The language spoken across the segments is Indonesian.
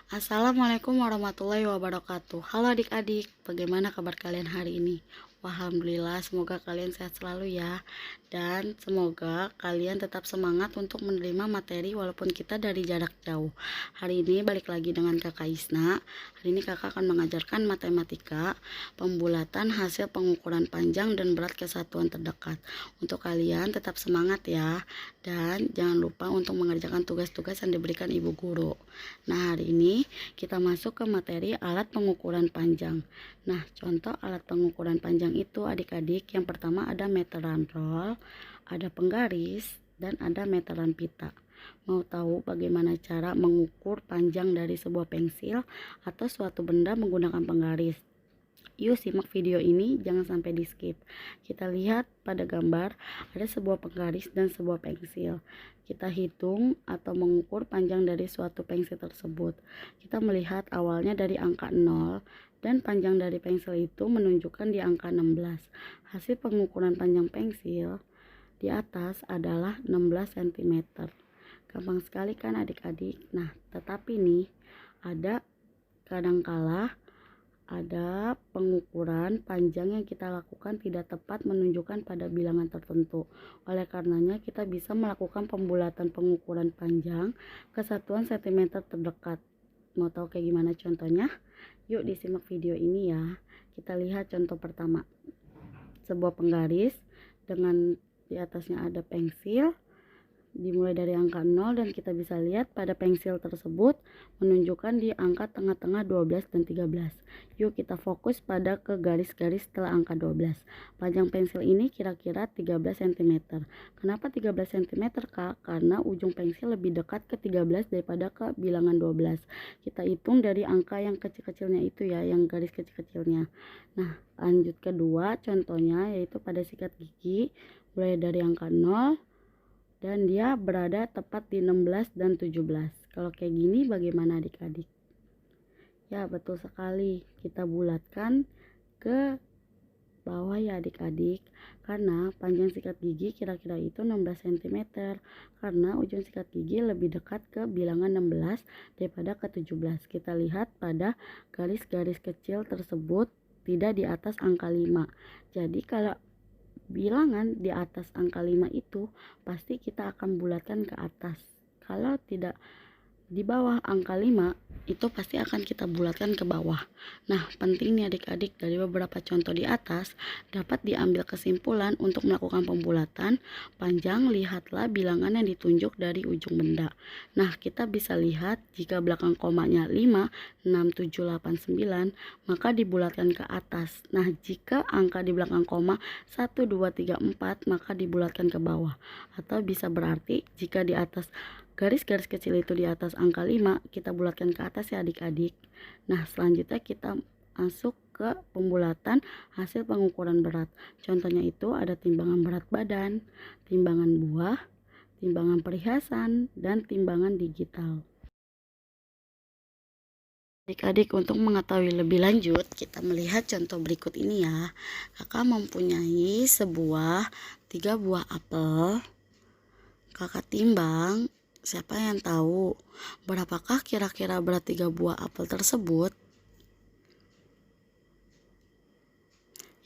Assalamualaikum warahmatullahi wabarakatuh. Halo adik-adik, bagaimana kabar kalian hari ini? Wah, alhamdulillah, semoga kalian sehat selalu ya. Dan semoga kalian tetap semangat untuk menerima materi walaupun kita dari jarak jauh. Hari ini balik lagi dengan Kakak Isna. Hari ini kakak akan mengajarkan matematika, pembulatan hasil pengukuran panjang dan berat kesatuan terdekat. Untuk kalian tetap semangat ya. Dan jangan lupa untuk mengerjakan tugas-tugas yang diberikan ibu guru. Nah, hari ini kita masuk ke materi alat pengukuran panjang. Nah, contoh alat pengukuran panjang itu adik-adik, yang pertama ada meteran roll, ada penggaris, dan ada meteran pita. Mau tahu bagaimana cara mengukur panjang dari sebuah pensil atau suatu benda menggunakan penggaris? Yuk simak video ini, jangan sampai di skip. Kita lihat pada gambar ada sebuah penggaris dan sebuah pensil. Kita hitung atau mengukur panjang dari suatu pensil tersebut. Kita melihat awalnya dari angka 0 dan panjang dari pensil itu menunjukkan di angka 16. Hasil pengukuran panjang pensil di atas adalah 16 cm. Gampang sekali kan adik-adik? Nah, tetapi nih ada kadangkala ada pengukuran panjang yang kita lakukan tidak tepat menunjukkan pada bilangan tertentu. Oleh karenanya kita bisa melakukan pembulatan pengukuran panjang ke satuan cm terdekat. Mau tahu kayak gimana contohnya? Yuk disimak video ini ya. Kita lihat contoh pertama. Sebuah penggaris dengan di atasnya ada pensil, dimulai dari angka 0 dan kita bisa lihat pada pensil tersebut menunjukkan di angka tengah-tengah 12 dan 13. Yuk kita fokus pada ke garis-garis setelah angka 12. Panjang pensil ini kira-kira 13 cm. Kenapa 13 cm Kak? Karena ujung pensil lebih dekat ke 13 daripada ke bilangan 12. Kita hitung dari angka yang kecil-kecilnya itu ya, yang garis kecil-kecilnya. Nah, lanjut kedua contohnya yaitu pada sikat gigi, mulai dari angka 0 dan dia berada tepat di 16 dan 17. Kalau kayak gini bagaimana adik-adik? Ya, betul sekali. Kita bulatkan ke bawah ya adik-adik. Karena panjang sikat gigi kira-kira itu 16 cm. Karena ujung sikat gigi lebih dekat ke bilangan 16 daripada ke 17. Kita lihat pada garis-garis kecil tersebut tidak di atas angka 5. Jadi kalau bilangan di atas angka 5 itu pasti kita akan bulatkan ke atas. Kalau tidak di bawah angka 5 itu pasti akan kita bulatkan ke bawah. Nah, penting nih adik-adik, dari beberapa contoh di atas dapat diambil kesimpulan untuk melakukan pembulatan panjang. Lihatlah bilangan yang ditunjuk dari ujung benda. Nah, kita bisa lihat jika belakang komanya 5, 6, 7, 8, 9 maka dibulatkan ke atas. Nah, jika angka di belakang koma 1, 2, 3, 4 maka dibulatkan ke bawah. Atau bisa berarti jika di atas garis-garis kecil itu di atas angka 5 kita bulatkan ke atas ya adik-adik. Nah, selanjutnya kita masuk ke pembulatan hasil pengukuran berat. Contohnya itu ada timbangan berat badan, timbangan buah, timbangan perhiasan, dan timbangan digital. Adik-adik, untuk mengetahui lebih lanjut kita melihat contoh berikut ini ya. Kakak mempunyai 3 buah apel. Kakak timbang. Siapa yang tahu berapakah kira-kira berat 3 buah apel tersebut?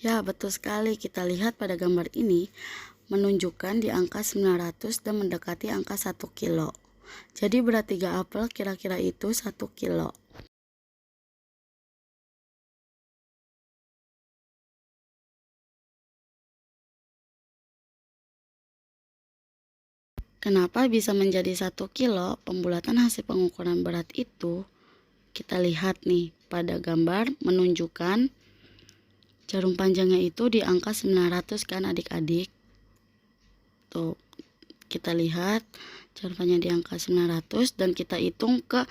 Ya, betul sekali. Kita lihat pada gambar ini menunjukkan di angka 900 dan mendekati angka 1 kilo. Jadi berat 3 apel kira-kira itu 1 kilo. Kenapa bisa menjadi 1 kilo? Pembulatan hasil pengukuran berat itu kita lihat nih pada gambar menunjukkan jarum panjangnya itu di angka 900 kan adik-adik. Tuh, kita lihat jarum panjang di angka 900 dan kita hitung ke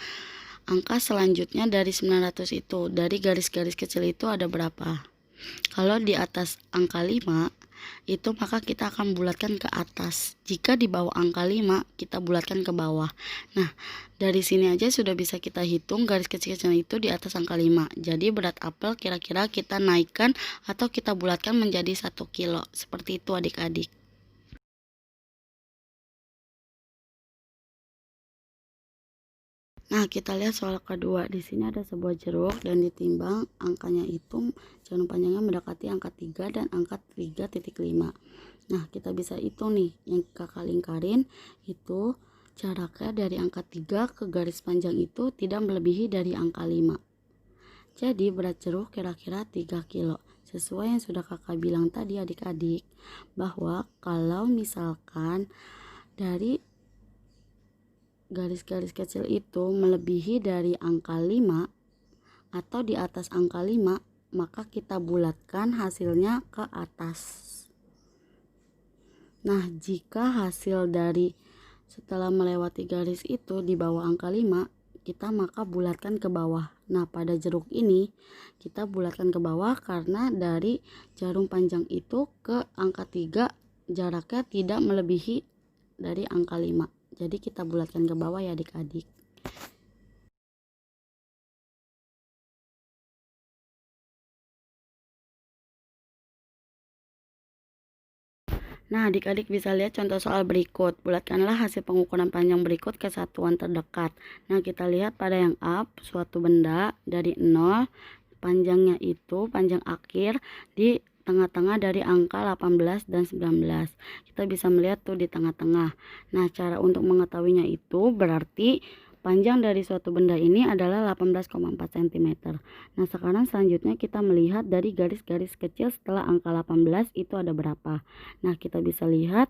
angka selanjutnya dari 900 itu. Dari garis-garis kecil itu ada berapa? Kalau di atas angka 5 itu maka kita akan bulatkan ke atas. Jika di bawah angka 5 kita bulatkan ke bawah. Nah, dari sini aja sudah bisa kita hitung garis kecil-kecil itu di atas angka 5. Jadi berat apel kira-kira kita naikkan atau kita bulatkan menjadi 1 kilo. Seperti itu adik-adik. Nah, kita lihat soal kedua. Di sini ada sebuah jeruk dan ditimbang angkanya itu jarum panjangnya mendekati angka 3 dan angka 3,5. Nah, kita bisa hitung nih, yang kakak lingkarin itu jaraknya dari angka 3 ke garis panjang itu tidak melebihi dari angka 5. Jadi berat jeruk kira-kira 3 kilo. Sesuai yang sudah kakak bilang tadi adik-adik, bahwa kalau misalkan dari garis-garis kecil itu melebihi dari angka 5 atau di atas angka 5, maka kita bulatkan hasilnya ke atas. Nah, jika hasil dari setelah melewati garis itu di bawah angka 5, kita maka bulatkan ke bawah. Nah, pada jeruk ini kita bulatkan ke bawah karena dari jarum panjang itu ke angka 3 jaraknya tidak melebihi dari angka 5. Jadi kita bulatkan ke bawah ya adik-adik. Nah, adik-adik bisa lihat contoh soal berikut. Bulatkanlah hasil pengukuran panjang berikut ke satuan terdekat. Nah, kita lihat pada yang up, suatu benda dari 0, panjangnya itu panjang akhir di tengah-tengah dari angka 18 dan 19. Kita bisa melihat tuh di tengah-tengah. Nah, cara untuk mengetahuinya itu berarti panjang dari suatu benda ini adalah 18,4 cm. Nah, sekarang selanjutnya kita melihat dari garis-garis kecil setelah angka 18 itu ada berapa. Nah, kita bisa lihat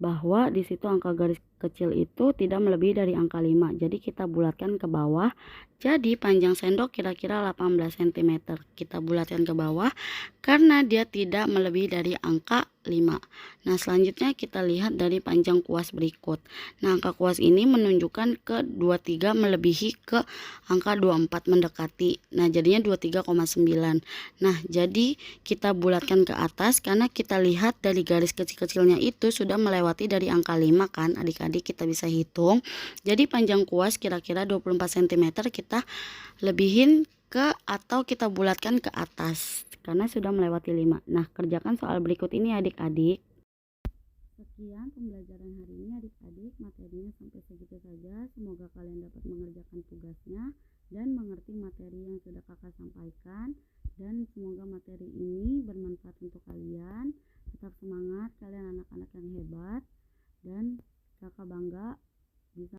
bahwa di situ angka garis kecil itu tidak melebihi dari angka 5. Jadi kita bulatkan ke bawah. Jadi panjang sendok kira-kira 18 cm. Kita bulatkan ke bawah karena dia tidak melebihi dari angka 5. Nah, selanjutnya kita lihat dari panjang kuas berikut. Nah, angka kuas ini menunjukkan ke 23 melebihi ke angka 24 mendekati. Nah, jadinya 23,9. Nah, jadi kita bulatkan ke atas karena kita lihat dari garis kecil-kecilnya itu sudah melewati dari angka 5 kan adik-adik, kita bisa hitung. Jadi panjang kuas kira-kira 24 cm kita lebihin ke atau kita bulatkan ke atas karena sudah melewati 5. Nah, kerjakan soal berikut ini adik-adik. Sekian pembelajaran hari ini adik-adik, materinya sampai segitu saja. Semoga kalian dapat mengerjakan tugasnya dan mengerti materi yang sudah kakak sampaikan, dan semoga materi ini bermanfaat untuk kalian. Tetap semangat, kalian anak-anak yang hebat, dan kakak bangga